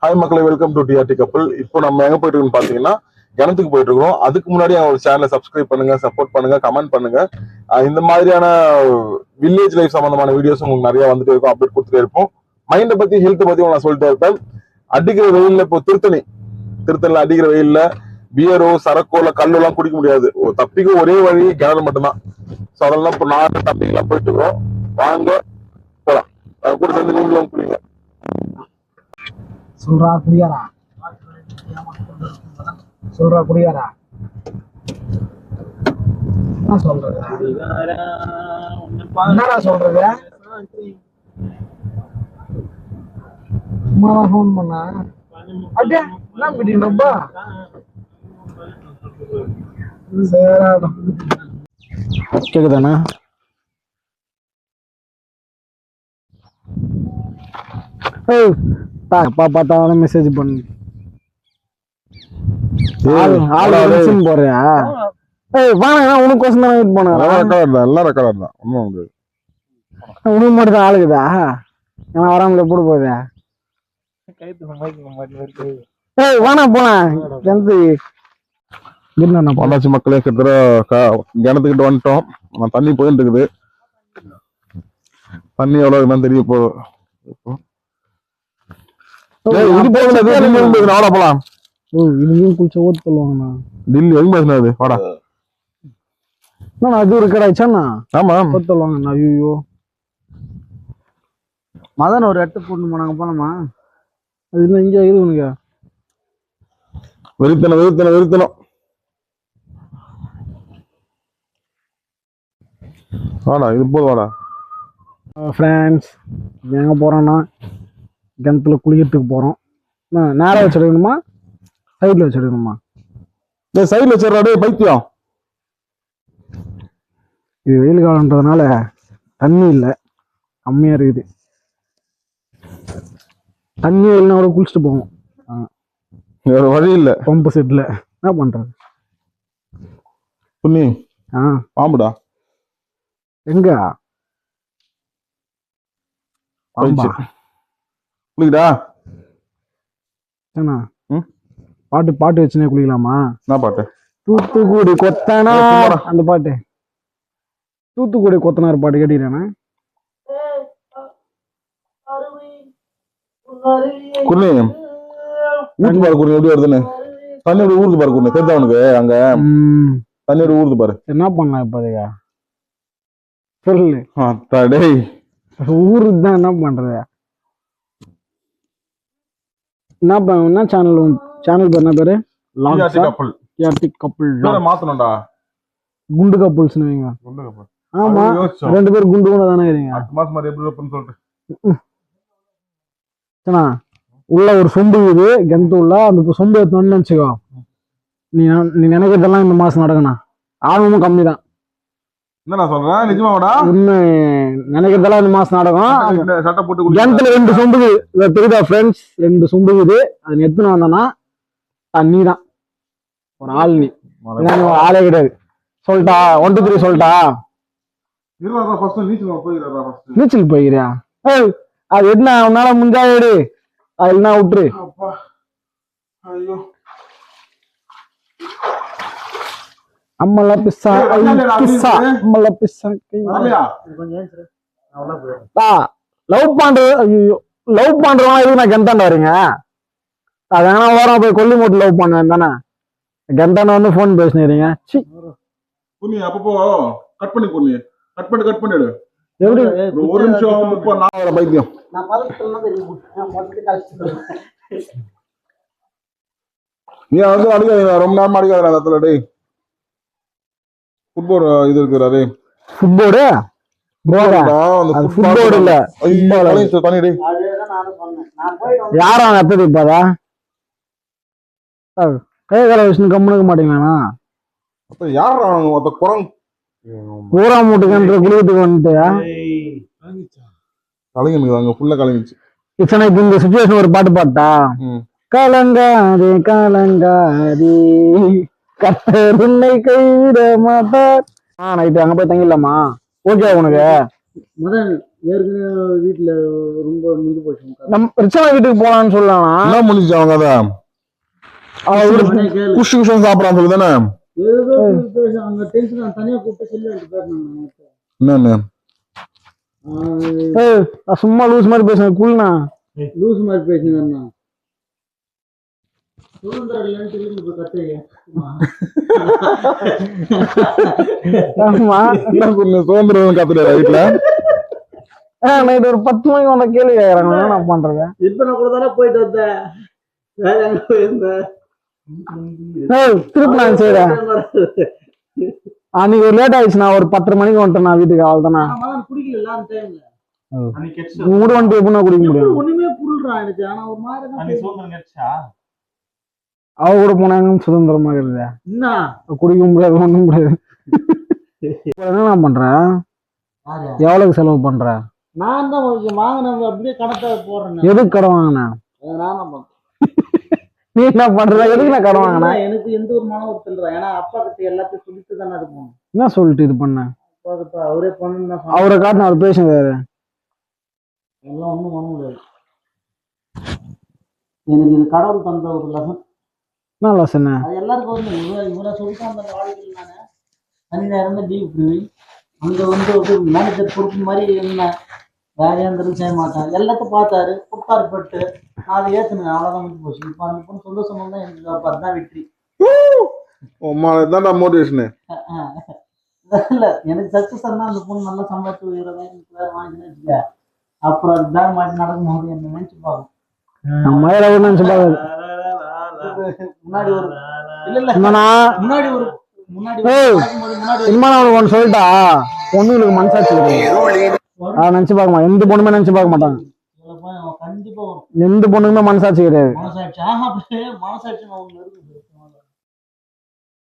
Hi மக்களை, welcome to TRT கப்பல். இப்போ நம்ம எங்க போயிட்டு இருக்கோம்னு பாத்தீங்கன்னா கிணத்துக்கு போயிட்டு இருக்கோம். அதுக்கு முன்னாடி அவங்க சேனலை சப்ஸ்கிரைப் பண்ணுங்க, சப்போர்ட் பண்ணுங்க, கமெண்ட் பண்ணுங்க. இந்த மாதிரியான வில்லேஜ் லைஃப் சம்பந்தமான வீடியோஸ் உங்களுக்கு நிறைய வந்துட்டு இருக்கும், அப்டேட் கொடுத்துட்டே இருப்போம். மைண்டை பத்தி ஹெல்த் பத்தி நான் சொல்லிட்டே இருப்பேன். அடிக்கிற வெயில்ல இப்போ திருத்தணில அடிக்கிற வெயில்ல பியரோ சரக்கோ இல்ல கல்லு எல்லாம் குடிக்க முடியாது. தப்பிக்கும் ஒரே வழி கிணறு மட்டும்தான். ஸோ அதெல்லாம் இப்போ நான் தம்பிங்கெல்லாம் போயிட்டு இருக்கோம். வாங்க போலாம், கூட சேர்ந்து நீங்களும் குடிங்க. சொல்றா குடியாரா, சொல்றா குடியாரா, என்ன சொல்றது, என்னடா சொல்றது? சும்மாதான் ஃபோன் பண்ணா அட்டே என்ன பண்ணிட்டோம்பா. சரிடா, கேக்குதாண்ணா? அப்பா பார்த்தாலும் மெசேஜ் பண்ணு. போறியா? உனக்கு வெயிட் பண்ண உனக்கு மட்டும் தான் ஆளுக்குதா? ஏன்னா வராமல போட போதே. வேணா போலாம். பொள்ளாச்சி மக்களே, கிணத்துக்கிட்ட வந்துட்டோம். தண்ணி போயிட்டு இருக்குது. தண்ணி எவ்வளவு தெரிய போதும். போலாம். குளிச்ச ஓட்டு சொல்லுவாங்கண்ணா. டில்லி எங்க பேசினது வாடா. அது ஒரு கடாய்ச்சாண்ணா. ஆமா ஓட்டு சொல்லுவாங்கண்ணா. ஐயோ மதன் ஒரு எட்டு போட்டு போனாங்க போனோமா. அது இன்னும் இங்கே இது உனக்கு வெறித்தனம் வாடா, இது போதும் வாடா. ஃப்ரெண்ட்ஸ், எங்கே போகிறோன்னா கிணத்துல குளிக்கிறதுக்கு போகிறோம். நேராக வச்சு எடுக்கணுமா சைடில் வச்சு எடுக்கணுமா? சைடில் வச்சுடுறாடே பைத்தியம். இது வெயில் காலன்றதுனால தண்ணி இல்லை, கம்மியாக இருக்குது. தண்ணி இல்லைன்னா கூட குளிச்சுட்டு போவோம். வேற வழி இல்லை. பம்பு செட்டில் என்ன பண்ணுறது? புண்ணி பாம்புடா. எங்க குளிக்கடா. பாட்டு வச்சுனே குளிக்கலாமா? என்ன பாட்டு? தூத்துக்குடி கொத்தனா, அந்த பாட்டு. தூத்துக்குடி கொத்தனார் பாட்டு கேட்டீங்கன்னா குருணி ஊத்து பாரு. குருணி எப்படி வருதுன்னு தண்ணியோட ஊருது பாரு. குருணி தெரிஞ்சா உனக்கு? அங்க தண்ணியோட ஊருது பாரு. என்ன பண்ண இப்போதையா சொல்லு. ஊருதான் என்ன பண்றது? என்ன சேனல் பேர் என்ன பேரு? மாத்தணும்டா. குண்டு கப்புள்ஸ்னு வைங்க. ஆமா, ரெண்டு பேரும் குண்டு கூட தானே இருக்கீங்க. உள்ள ஒரு சொம்பு இது கிணத்து உள்ள. அந்த சொம்பு எடுத்து வச்சுக்கோ. நீ நினைக்கிறதெல்லாம் இந்த மாசம் நடக்கணும். ஆர்வமும் கம்மி தான். என்ன சொல்றேன்? நிஜமாடா? நினைக்கிறதெல்லாம் இந்த மாசம் நடக்கும். கிணத்துல 2 சொம்புது தெரியுதா ஃப்ரெண்ட்ஸ்? 2 சொம்புக்குது. அது எடுத்துன்னு வந்தோன்னா தண்ணி தான். ஒரு ஆள் நீ ஆளே கிடையாது. சொல்லிட்டா 1 2 3 சொல்லிட்டா. நீச்சல் போய்கிறியா? அது என்ன உன்னால முஞ்சா எடு, அது என்ன விட்டுரு. அம்மல பிஸ்ஸா அம்மல பிஸ்ஸா. லவ் பண்றது, ஐயோ லவ் பண்றவங்க எதுக்கு நான் கெண்டாண்ட வரீங்க? அதனால ஓரம் போய் கொல்லி மூட்டு லவ் பண்ணேன் தானே. கெண்டாண்ட வந்து போன் பேசினீங்க. அப்பப்போ கட் பண்ணிடு. எப்படி ஒரு நிமிஷம் 30 பைத்தியம். நீ வந்து அடிக்காதீங்க, ரொம்ப நேரமா அடிக்காத. டேய் ஃபுட்பால் இது இருக்குறாரு. ஃபுட்பால் இல்ல, யாரா அத்தது இப்பதா கை கால வச்சு கம்முனுக்க மாட்டீங்களா? அப்ப யாரா அந்த குரங்கு ஊரா மூட்டுக்கன்ற குளியத்துக்கு வந்துட்டு கலங்கினுக்கு அங்க ஃபுல்லா கலங்கிச்சு. இப்ப இந்த சிச்சுவேஷன் ஒரு பாட்டு பாட்டா? கலங்காதே கலங்காதே கர்த்தர் உன்னை கைவிட மாட்டார். நைட்டு அங்க போய் தங்கிடலாமா? ஓகே உனக்கு? ஏற்கனவே வீட்டுல ரொம்ப மீது போச்சு நம்ம ரிச்சனா வீட்டுக்கு போலான்னு சொல்லலாம். என்ன முடிஞ்சு அவங்க அதான் குஷி குஷம் சாப்பிடறான் சொல்லுதானே. ஏதோ பேச அங்க டென்ஷன் தனியா கூப்பிட்டு சொல்லி பேசணும். என்னன்னு நான் சும்மா லூஸ் மாதிரி பேசுறேன். கூல்னா லூஸ் மாதிரி பேசுங்க. சுதந்திரம் இல்லைன்னு வீட்டுக்கு போய் கத்துறீங்க. ஆமா சுதந்திரம் காத்துறாரு வீட்டுல. நைட் ஒரு 10 மணிக்கு வந்த கேள்வி கேட்கறாங்க. நான் பண்றேன் இப்ப நான் கூட தானே போயிட்டு வந்தேன். வேற எங்க போயிருந்தேன். திருப்பி நான் செய்யறேன். அன்னைக்கு ஒரு லேட் ஆயிடுச்சு. நான் ஒரு 10 மணிக்கு வந்துட்டேன் நான் வீட்டுக்கு. அவ்வளவுதானா குடிக்கல அந்த டைம்ல. மூடு வந்துட்டு எப்படின்னா குடிக்க முடியும். ஒண்ணுமே புல்றான் எனக்கு. ஆனா ஒரு மாதிரி அவ கூட போனாங்க சுதந்திரமா இருக்குதா. என்ன குடிக்க முடியாது ஒண்ணும் முடியாது. என்ன நான் பண்றேன்? எவ்வளவுக்கு செலவு பண்ற? நான் தான் வாங்கின அப்படியே கடத்தை போடுறேன். எதுக்கு கடன் வாங்கின? நான் தான் பண்றேன். நீ என்ன பண்ற? எதுக்கு நான் கடன் வாங்கின? எனக்கு எந்த ஒரு மன வருத்தம் இல்லை. ஏன்னா அப்பா கிட்ட எல்லாத்தையும் சொல்லிட்டு தானே இருக்கும். என்ன சொல்லிட்டு இது பண்ண? அப்பா கிட்ட அவரே பண்ணு. அவரை காட்டின அவர் பேசுங்க. எல்லாம் ஒண்ணும் பண்ண முடியாது. எனக்கு இது கடவுள் தந்த ஒரு லெசன். என்ன லெசன்? அது எல்லாருக்கும் வந்து இவரை சொல்லிட்டு அந்த வாழ்க்கையில் நானே தனி நேரம் தான் லீவ் போடுவேன். அங்க வந்து ஒரு மேனேஜர் பொறுப்பு மாதிரி இருந்தேன். வேற எந்த செய்ய மாட்டேன். எல்லாத்தையும் பார்த்தாரு கொடுத்தாரு பட்டு நான் அதை ஏற்றுனேன். அவ்வளோதான் வந்து போச்சு. இப்போ அந்த பொண்ணு சந்தோஷமா தான் எனக்கு அதுதான் வெற்றி. மோட்டிவேஷன் இல்ல எனக்கு சக்சஸ் ஆனா அந்த பொண்ணு நல்லா சம்பாதிச்சு 20,000 வேற வாங்கினு. அப்புறம் அது பேங்க் மாட்டி நடக்கும் போது என்ன நினைச்சு பார்க்கும். முன்னாடி ஒரு இல்ல இல்ல முன்னாடி ஒரு ஒண்ணு சொல்லிட்டா பொண்ணுங்களுக்கு மனசாட்சி கிடையாது. நினைச்சு பார்க்க மாட்டேன். எந்த பொண்ணுமே நினைச்சு பார்க்க மாட்டாங்க. கண்டிப்பா எந்த பொண்ணுக்குமே மனசாட்சி கிடையாது. மனசாட்சி மனசாட்சி ஒண்ணு இருக்குது.